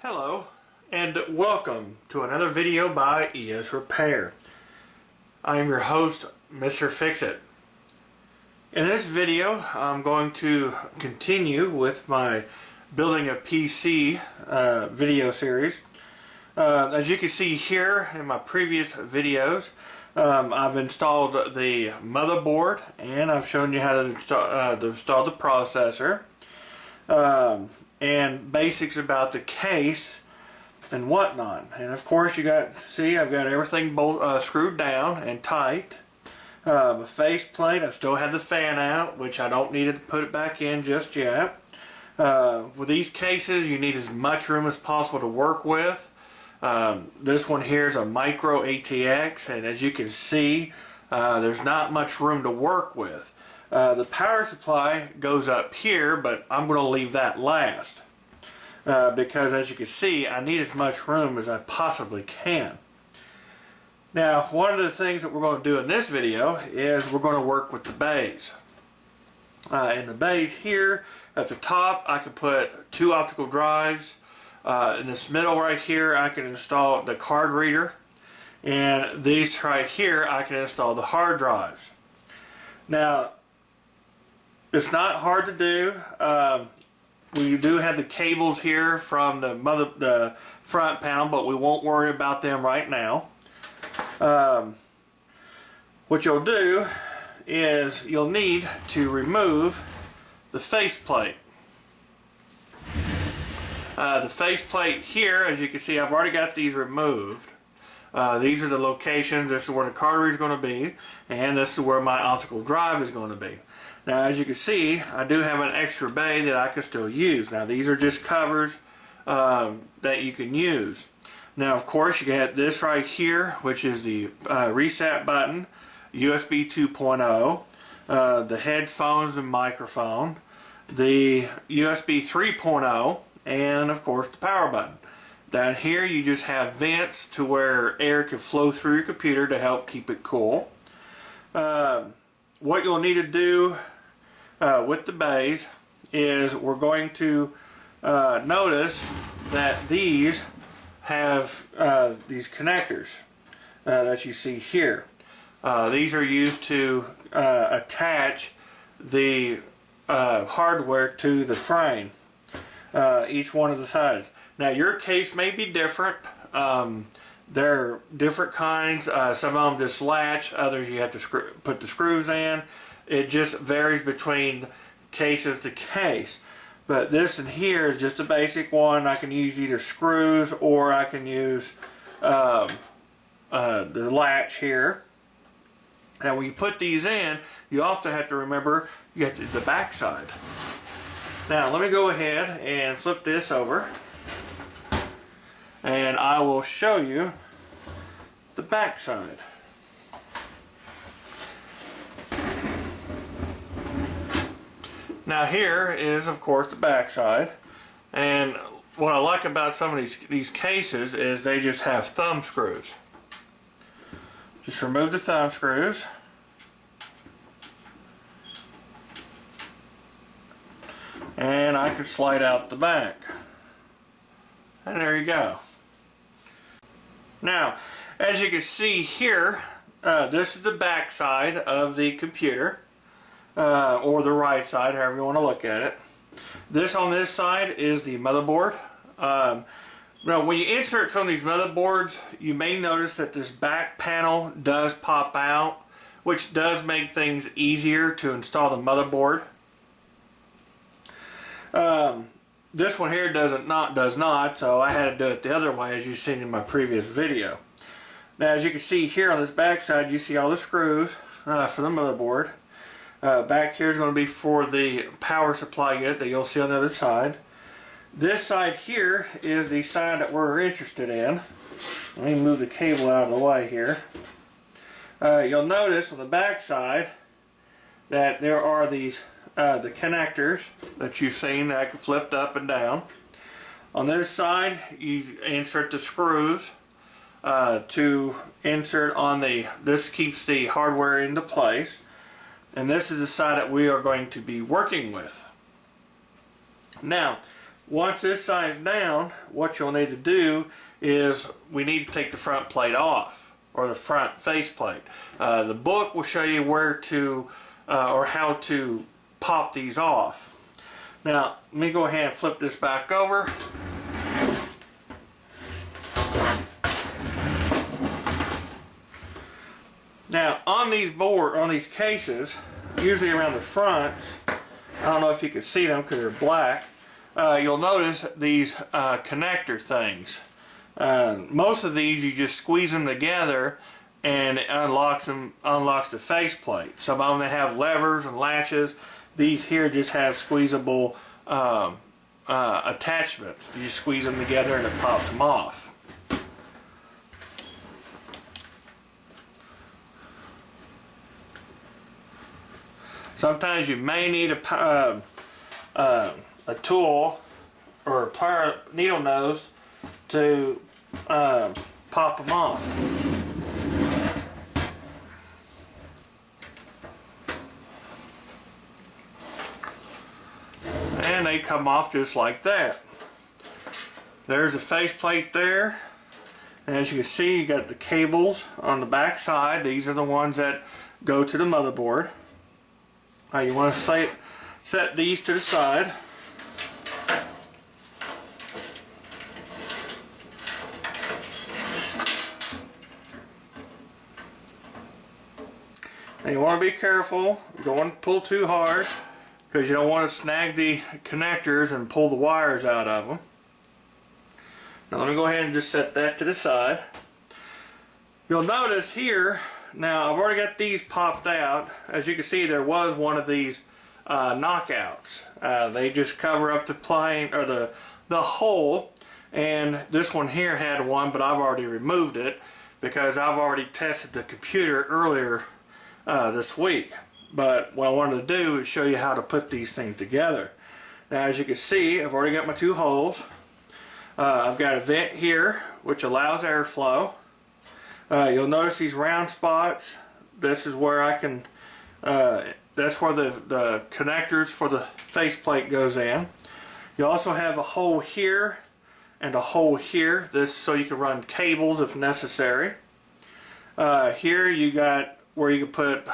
Hello and welcome to another video by ES Repair. I am your host, Mr. Fix-It. In this video I'm going to continue with my building a PC video series. As you can see here in my previous videos, I've installed the motherboard and I've shown you how to install the processor. And basics about the case and whatnot. And of course I've got everything screwed down and tight. The face plate, I still have the fan out, which I don't need to put it back in just yet. With these cases you need as much room as possible to work with. This one here is a micro ATX, and as you can see there's not much room to work with. The power supply goes up here, but I'm going to leave that last because as you can see I need as much room as I possibly can. Now, one of the things that we're going to do in this video is we're going to work with the bays. In the bays here at the top I can put 2 optical drives. In this middle right here I can install the card reader, and these right here I can install the hard drives. Now, it's not hard to do. We do have the cables here from the front panel, but we won't worry about them right now. What you'll do is you'll need to remove the faceplate. The faceplate here, as you can see, I've already got these removed. These are the locations. This is where the card reader is going to be, and this is where my optical drive is going to be. Now, as you can see, I do have an extra bay that I can still use. Now, these are just covers that you can use. Now, of course, you got this right here, which is the reset button, USB 2.0, the headphones and microphone, the USB 3.0, and of course the power button. Down here you just have vents to where air can flow through your computer to help keep it cool. What you'll need to do with the bays is we're going to notice that these have these connectors that you see here. These are used to attach the hardware to the frame, each one of the sides. Now, your case may be different. They're different kinds. Some of them just latch, others you have to put the screws in. It just varies between cases to case. But this in here is just a basic one. I can use either screws or I can use the latch here. Now, when you put these in, you also have to remember you get the back side. Now, let me go ahead and flip this over, and I will show you the back side. Now, here is, of course, the back side, and what I like about some of these cases is they just have thumb screws. Just remove the thumb screws. And I can slide out the back. And there you go. Now, as you can see here, this is the back side of the computer, or the right side, however you want to look at it. This on this side is the motherboard. Now, when you insert some of these motherboards, you may notice that this back panel does pop out, which does make things easier to install the motherboard. This one here does not, so I had to do it the other way, as you've seen in my previous video. Now, as you can see here on this back side, you see all the screws for the motherboard. Back here is going to be for the power supply unit that you'll see on the other side. This side here is the side that we're interested in. Let me move the cable out of the way here. You'll notice on the back side that there are these the connectors that you've seen that can flip up and down. On this side you insert the screws to insert on this keeps the hardware into place, and this is the side that we are going to be working with. Now, once this side's down, what you'll need to do is we need to take the front plate off, or the front face plate. The book will show you where to or how to pop these off. Now let me go ahead and flip this back over. Now on these cases, usually around the fronts, I don't know if you can see them because they're black, you'll notice these connector things. Most of these you just squeeze them together and it unlocks the faceplate. Some of them have levers and latches. These here just have squeezable attachments. You just squeeze them together and it pops them off. Sometimes you may need a tool or a plier needle nose to pop them off. And they come off just like that. There's a faceplate there. And as you can see, you got the cables on the back side. These are the ones that go to the motherboard. You want to set these to the side. Now you want to be careful. You don't want to pull too hard because you don't want to snag the connectors and pull the wires out of them. Now let me go ahead and just set that to the side. You'll notice here, now I've already got these popped out. As you can see, there was one of these knockouts. They just cover up the plane or the hole, and this one here had one, but I've already removed it because I've already tested the computer earlier this week. But what I wanted to do is show you how to put these things together. Now as you can see, I've already got my two holes. I've got a vent here which allows airflow. You'll notice these round spots. This is where I can, that's where the connectors for the faceplate goes in. You also have a hole here and a hole here. This so you can run cables if necessary. Here you got where you can put,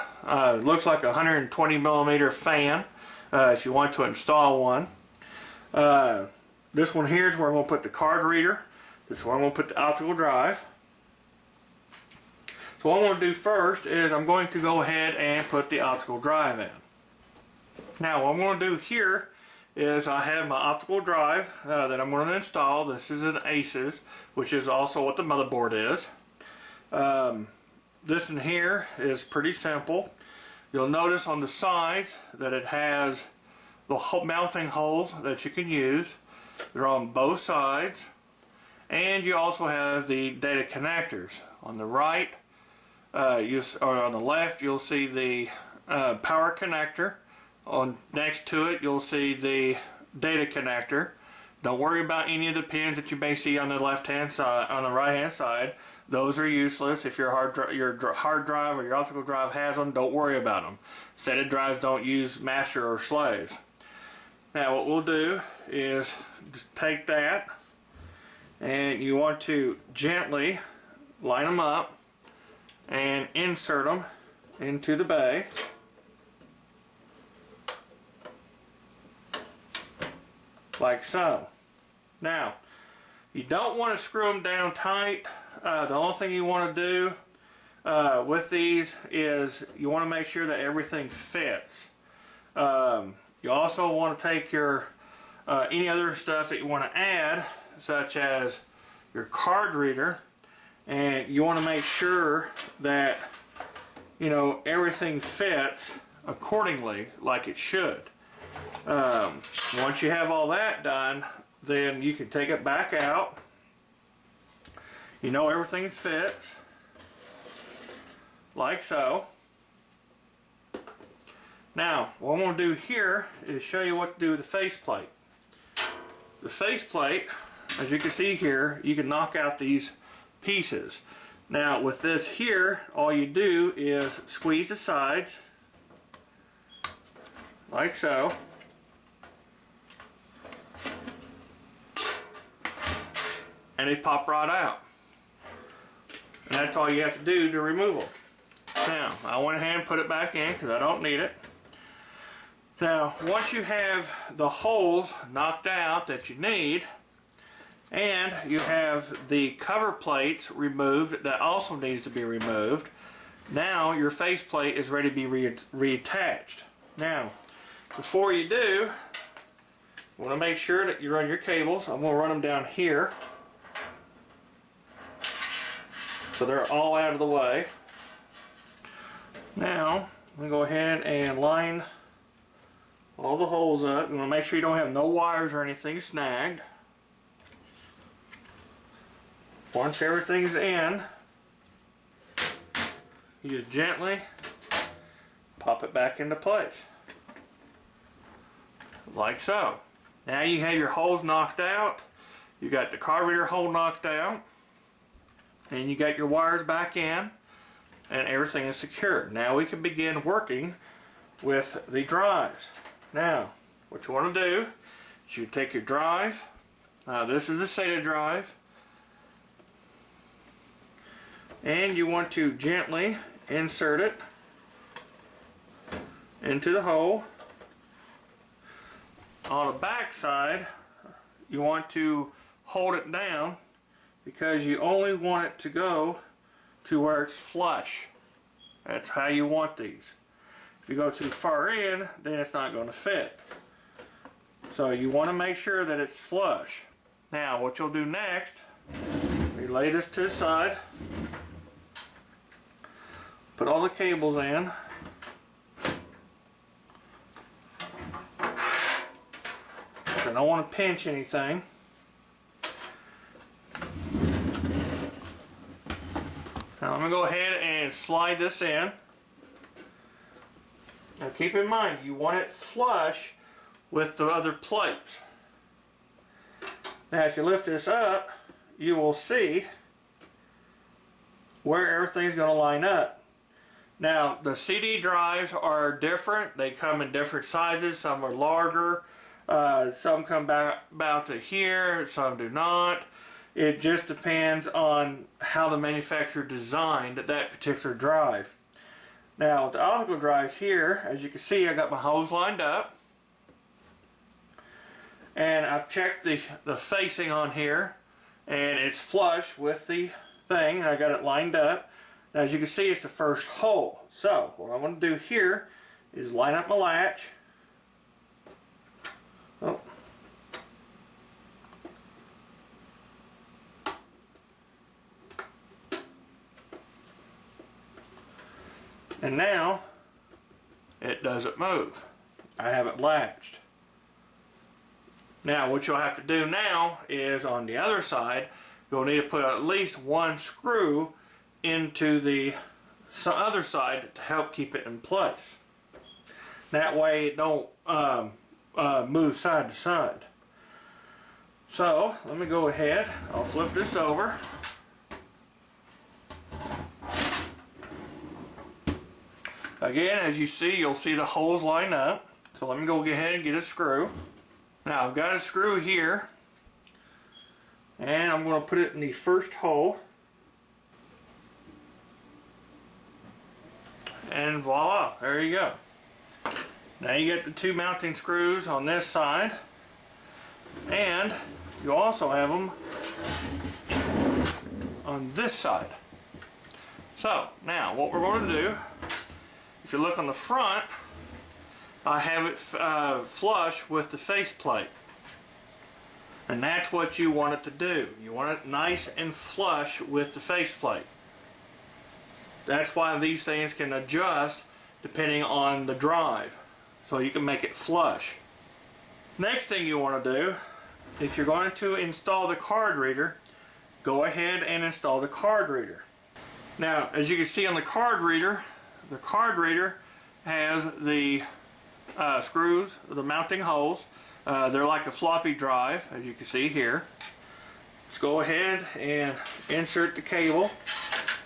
looks like a 120 millimeter fan if you want to install one. This one here is where I'm going to put the card reader. This is where I'm going to put the optical drive. So what I'm going to do first is I'm going to go ahead and put the optical drive in. Now what I'm going to do here is I have my optical drive that I'm going to install. This is an Asus, which is also what the motherboard is. This in here is pretty simple. You'll notice on the sides that it has the mounting holes that you can use. They're on both sides. And you also have the data connectors. On the right, or on the left, you'll see the power connector. Next to it, you'll see the data connector. Don't worry about any of the pins that you may see on the left-hand side, on the right-hand side. Those are useless. If your hard drive or your optical drive has them, don't worry about them. SATA drives don't use master or slaves. Now what we'll do is just take that, and you want to gently line them up and insert them into the bay. Like so. Now, you don't want to screw them down tight. The only thing you want to do with these is you want to make sure that everything fits. You also want to take your any other stuff that you want to add, such as your card reader, and you want to make sure that everything fits accordingly like it should. Once you have all that done, then you can take it back out. Everything fits like so. Now what I'm going to do here is show you what to do with the faceplate. The faceplate, as you can see here, you can knock out these pieces. Now with this here, all you do is squeeze the sides like so. and they pop right out. And that's all you have to do to remove them. Now, I went ahead and put it back in because I don't need it. Now, once you have the holes knocked out that you need, and you have the cover plates removed that also needs to be removed, now your faceplate is ready to be reattached. Now, before you do, you want to make sure that you run your cables. I'm going to run them down here so they're all out of the way. Now, I'm going to go ahead and line all the holes up. You want to make sure you don't have no wires or anything snagged. Once everything's in, you just gently pop it back into place. Like so. Now you have your holes knocked out. You got the carburetor hole knocked out. And you got your wires back in. And everything is secure. Now we can begin working with the drives. Now, what you want to do is you take your drive. This is a SATA drive. And you want to gently insert it into the hole. On the back side, you want to hold it down because you only want it to go to where it's flush. That's how you want these. If you go too far in, then it's not going to fit. So you want to make sure that it's flush. Now what you'll do next, you lay this to the side, put all the cables in, I don't want to pinch anything. Now I'm going to go ahead and slide this in. Now keep in mind, you want it flush with the other plates. Now if you lift this up, you will see where everything's going to line up. Now the CD drives are different. They come in different sizes. Some are larger. Some come about to here. Some do not. It just depends on how the manufacturer designed that particular drive. Now with the optical drives here, as you can see, I got my hose lined up. And I've checked the facing on here, and it's flush with the thing. I got it lined up. Now, as you can see, it's the first hole. So what I'm going to do here is line up my latch. Oh. And now it doesn't move. I have it latched. Now what you'll have to do now is on the other side, you'll need to put at least one screw into the other side to help keep it in place. That way it don't move side to side. So let me go ahead, I'll flip this over. Again, as you see, you'll see the holes line up. So let me go ahead and get a screw. Now I've got a screw here, and I'm going to put it in the first hole. And voila, there you go. Now you get the two mounting screws on this side, and you also have them on this side. So now what we're going to do, if you look on the front, I have it flush with the faceplate. And that's what you want it to do. You want it nice and flush with the faceplate. That's why these things can adjust depending on the drive. So you can make it flush. Next thing you want to do, if you're going to install the card reader, go ahead and install the card reader. Now, as you can see on the card reader has the screws, the mounting holes. They're like a floppy drive, as you can see here. Let's go ahead and insert the cable.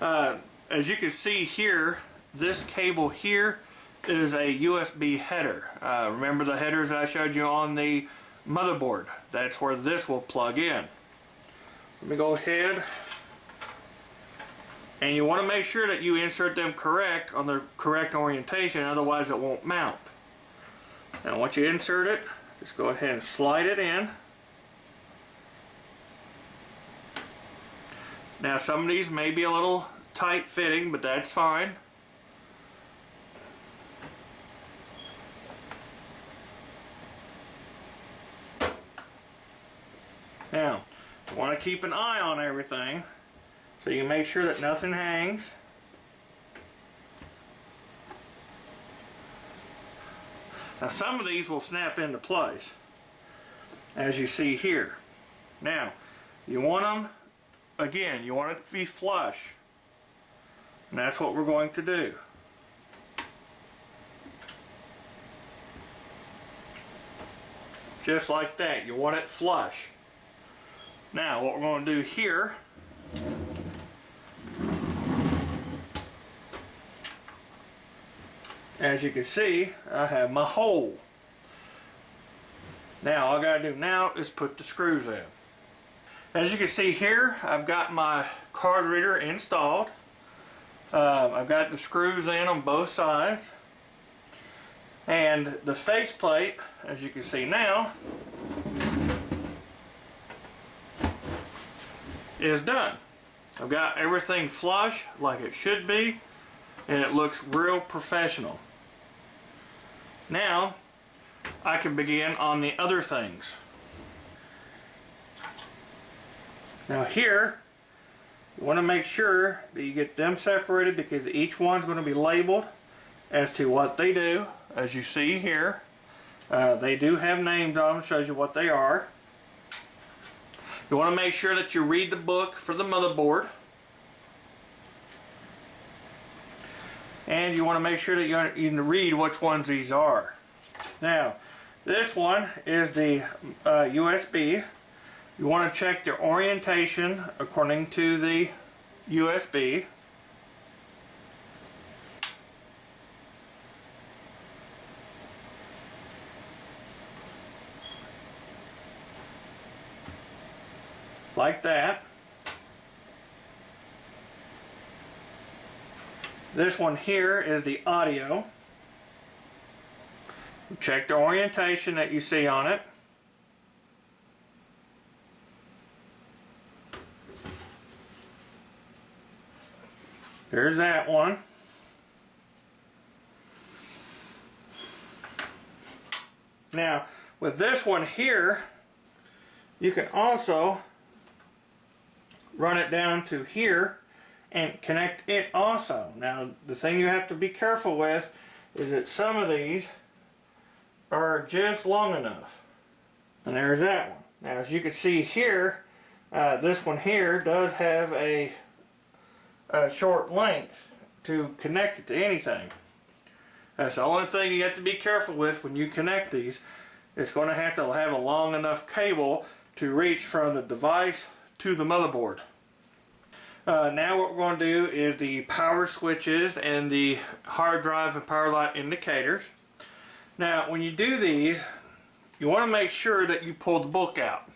As you can see here, this cable here is a USB header. Remember the headers that I showed you on the motherboard? That's where this will plug in. let me go ahead. And you want to make sure that you insert them correct on the correct orientation, otherwise it won't mount. Now once you insert it, just go ahead and slide it in. Now some of these may be a little tight fitting, but that's fine. Now, you want to keep an eye on everything, so you make sure that nothing hangs. Now some of these will snap into place, as you see here. Now, you want them, again, you want it to be flush. And that's what we're going to do. Just like that, you want it flush. Now what we're going to do here, as you can see, I have my hole. Now all I got to do now is put the screws in. As you can see here, I've got my card reader installed. I've got the screws in on both sides. And the faceplate, as you can see now, is done. I've got everything flush like it should be, and it looks real professional. Now I can begin on the other things. Now here, you want to make sure that you get them separated, because each one's going to be labeled as to what they do. As you see here, they do have names on them, shows you what they are. You want to make sure that you read the book for the motherboard. And you want to make sure that you can read which ones these are. Now, this one is the USB. You want to check the orientation according to the USB. Like that. This one here is the audio. Check the orientation that you see on it. There's that one. Now, with this one here, you can also run it down to here and connect it also. Now, the thing you have to be careful with is that some of these are just long enough. And there's that one. Now, as you can see here, this one here does have a short length to connect it to anything. That's the only thing you have to be careful with when you connect these. It's going to have a long enough cable to reach from the device to the motherboard. Now what we're going to do is the power switches and the hard drive and power light indicators. Now when you do these, you want to make sure that you pull the book out.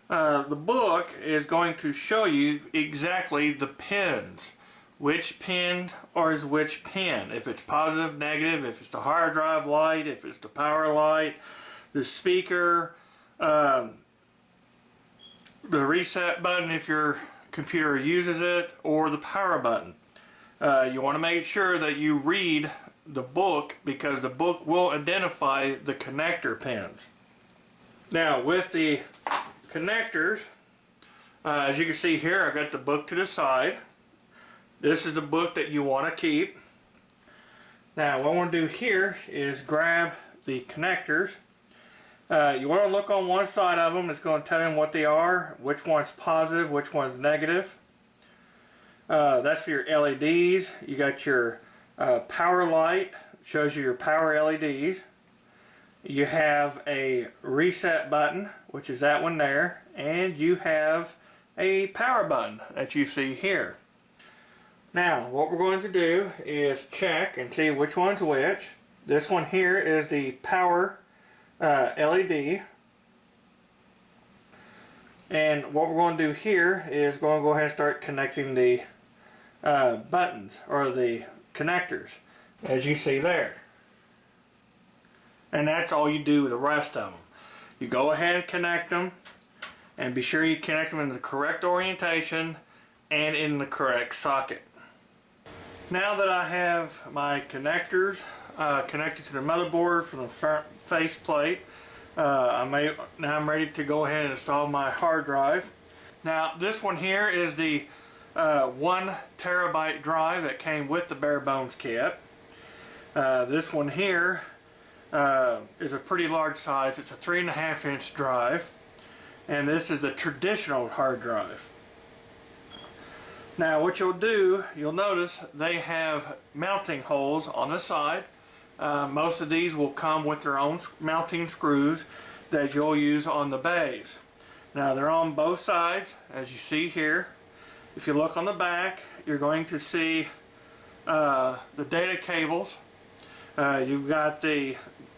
The book is going to show you exactly the pins. Which pin is which pin. If it's positive, negative, if it's the hard drive light, if it's the power light, the speaker, the reset button if your computer uses it, or the power button. You want to make sure that you read the book, because the book will identify the connector pins. Now with the connectors, as you can see here, I've got the book to the side. This is the book that you want to keep. Now what I want to do here is grab the connectors. You want to look on one side of them. It's going to tell them what they are, which one's positive, which one's negative. That's for your LEDs. You got your power light, shows you your power LEDs. You have a reset button, which is that one there, and you have a power button that you see here. Now what we're going to do is check and see which one's which. This one here is the power LED. And what we're going to do here is going to go ahead and start connecting the buttons or the connectors, as you see there. And that's all you do with the rest of them. You go ahead and connect them, and be sure you connect them in the correct orientation and in the correct socket. Now that I have my connectors connected to the motherboard from the front face plate, now I'm ready to go ahead and install my hard drive. Now this one here is the 1 terabyte drive that came with the bare bones kit. This one here is a pretty large size. It's a 3.5 inch drive, and this is the traditional hard drive. Now what you'll do, you'll notice they have mounting holes on the side. Most of these will come with their own mounting screws that you'll use on the bays. Now they're on both sides, as you see here. If you look on the back, you're going to see the data cables. You've got the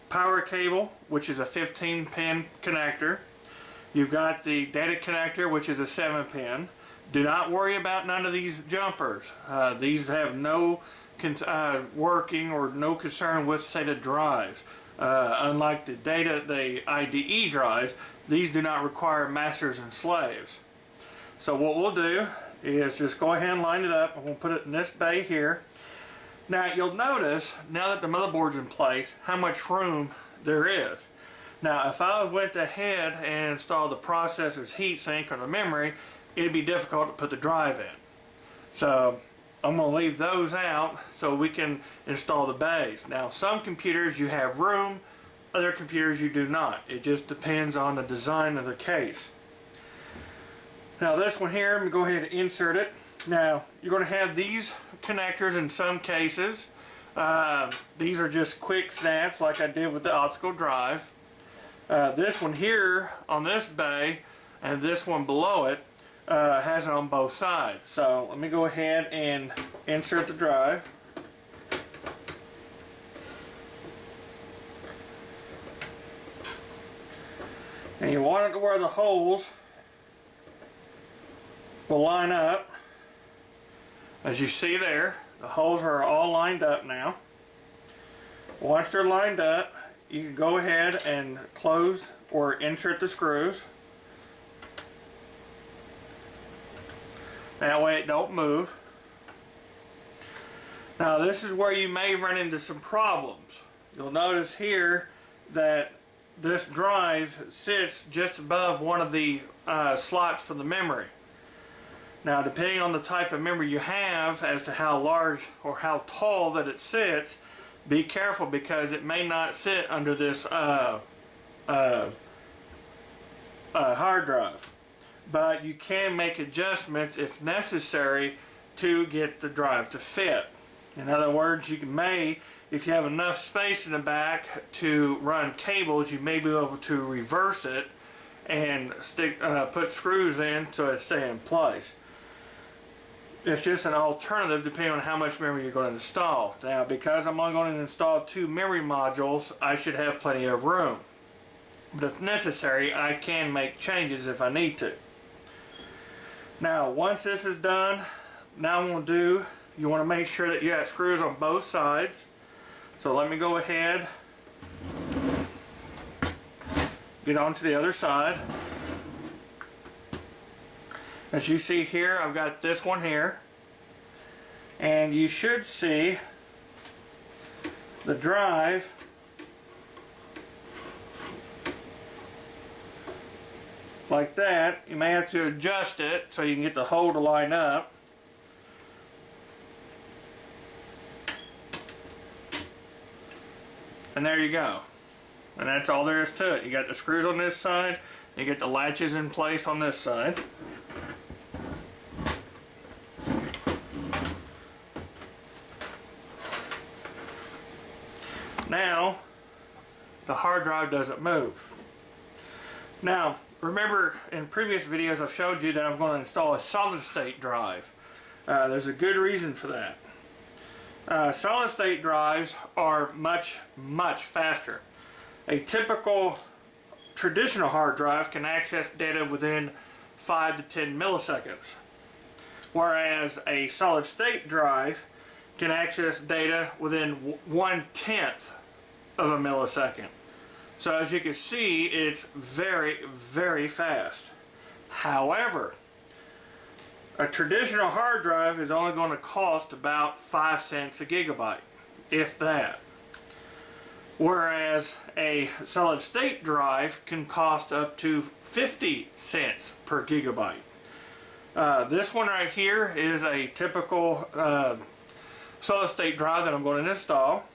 power cable, which is a 15-pin connector. You've got the data connector, which is a 7-pin. Do not worry about none of these jumpers. These have no working or no concern with SATA drives. Unlike the IDE drives, these do not require masters and slaves. So what we'll do is just go ahead and line it up. I'm going to put it in this bay here. Now you'll notice, now that the motherboard's in place, how much room there is. Now if I went ahead and installed the processor's heatsink or the memory, it'd be difficult to put the drive in. So I'm going to leave those out so we can install the bays. Now some computers you have room, other computers you do not. It just depends on the design of the case. Now this one here, I'm going to go ahead and insert it. Now you're going to have these connectors in some cases. These are just quick snaps like I did with the optical drive. This one here on this bay and this one below it has it on both sides. So let me go ahead and insert the drive. And you want it to where the holes will line up. As you see there, the holes are all lined up now. Once they're lined up, you can go ahead and close or insert the screws. That way it don't move. Now this is where you may run into some problems. You'll notice here that this drive sits just above one of the slots for the memory. Now depending on the type of memory you have as to how large or how tall that it sits, be careful because it may not sit under this hard drive. But you can make adjustments if necessary to get the drive to fit. In other words, you may, if you have enough space in the back to run cables, you may be able to reverse it and put screws in so it stays in place. It's just an alternative depending on how much memory you're going to install. Now, because I'm only going to install 2 memory modules, I should have plenty of room. But if necessary, I can make changes if I need to. Now, once this is done, now I'm going to do, you want to make sure that you have screws on both sides. So let me go ahead, get onto the other side. As you see here, I've got this one here, and you should see the drive like that. You may have to adjust it so you can get the hole to line up. And there you go. And that's all there is to it. You got the screws on this side, you get the latches in place on this side. Now, the hard drive doesn't move. Now, remember in previous videos I've showed you that I'm going to install a solid state drive. There's a good reason for that. Solid state drives are much faster. A typical traditional hard drive can access data within 5 to 10 milliseconds. Whereas a solid state drive can access data within 1/10 of a millisecond. So as you can see, it's very, very fast. However, a traditional hard drive is only going to cost about 5 cents a gigabyte, if that. Whereas a solid state drive can cost up to 50 cents per gigabyte. This one right here is a typical solid state drive that I'm going to install.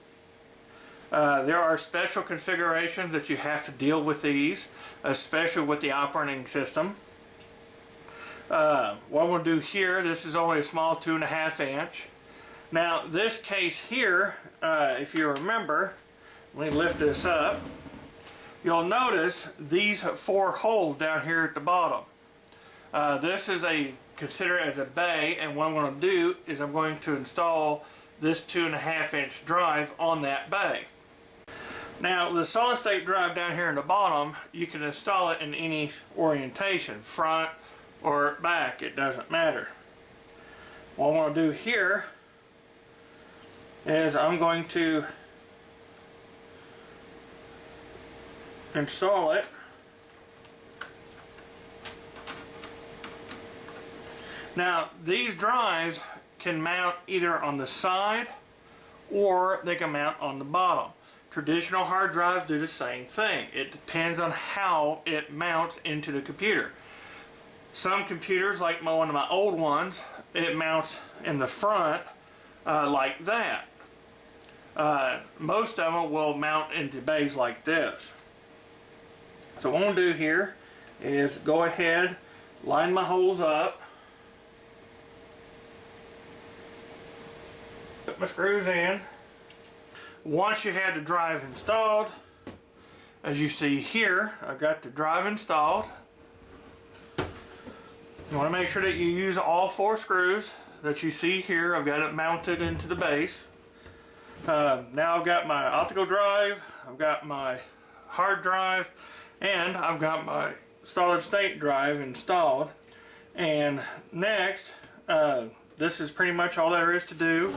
There are special configurations that you have to deal with these, especially with the operating system. What I'm going to do here, this is only a small 2.5 inch. Now this case here, if you remember, let me lift this up, you'll notice these 4 holes down here at the bottom. This is considered as a bay, and what I'm going to do is I'm going to install this 2.5 inch drive on that bay. Now the solid state drive down here in the bottom, you can install it in any orientation, front or back, it doesn't matter. What I'm going to do here is I'm going to install it. Now these drives can mount either on the side or they can mount on the bottom. Traditional hard drives do the same thing. It depends on how it mounts into the computer. Some computers, like one of my old ones, it mounts in the front like that. Most of them will mount into bays like this. So what I'm going to do here is go ahead, line my holes up, put my screws in. Once you have the drive installed, as you see here, I've got the drive installed. You want to make sure that you use all 4 screws that you see here. I've got it mounted into the base. Now I've got my optical drive, I've got my hard drive, and I've got my solid state drive installed. And next, this is pretty much all there is to do.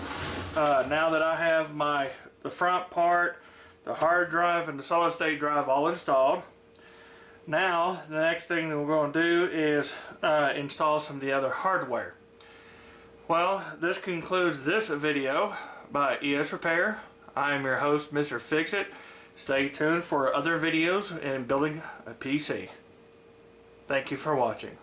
Now that I have the front part, the hard drive, and the solid state drive all installed, now the next thing that we're going to do is install some of the other hardware. Well, this concludes this video by ES Repair. I am your host, Mr. Fix-It. Stay tuned for other videos in building a PC. Thank you for watching.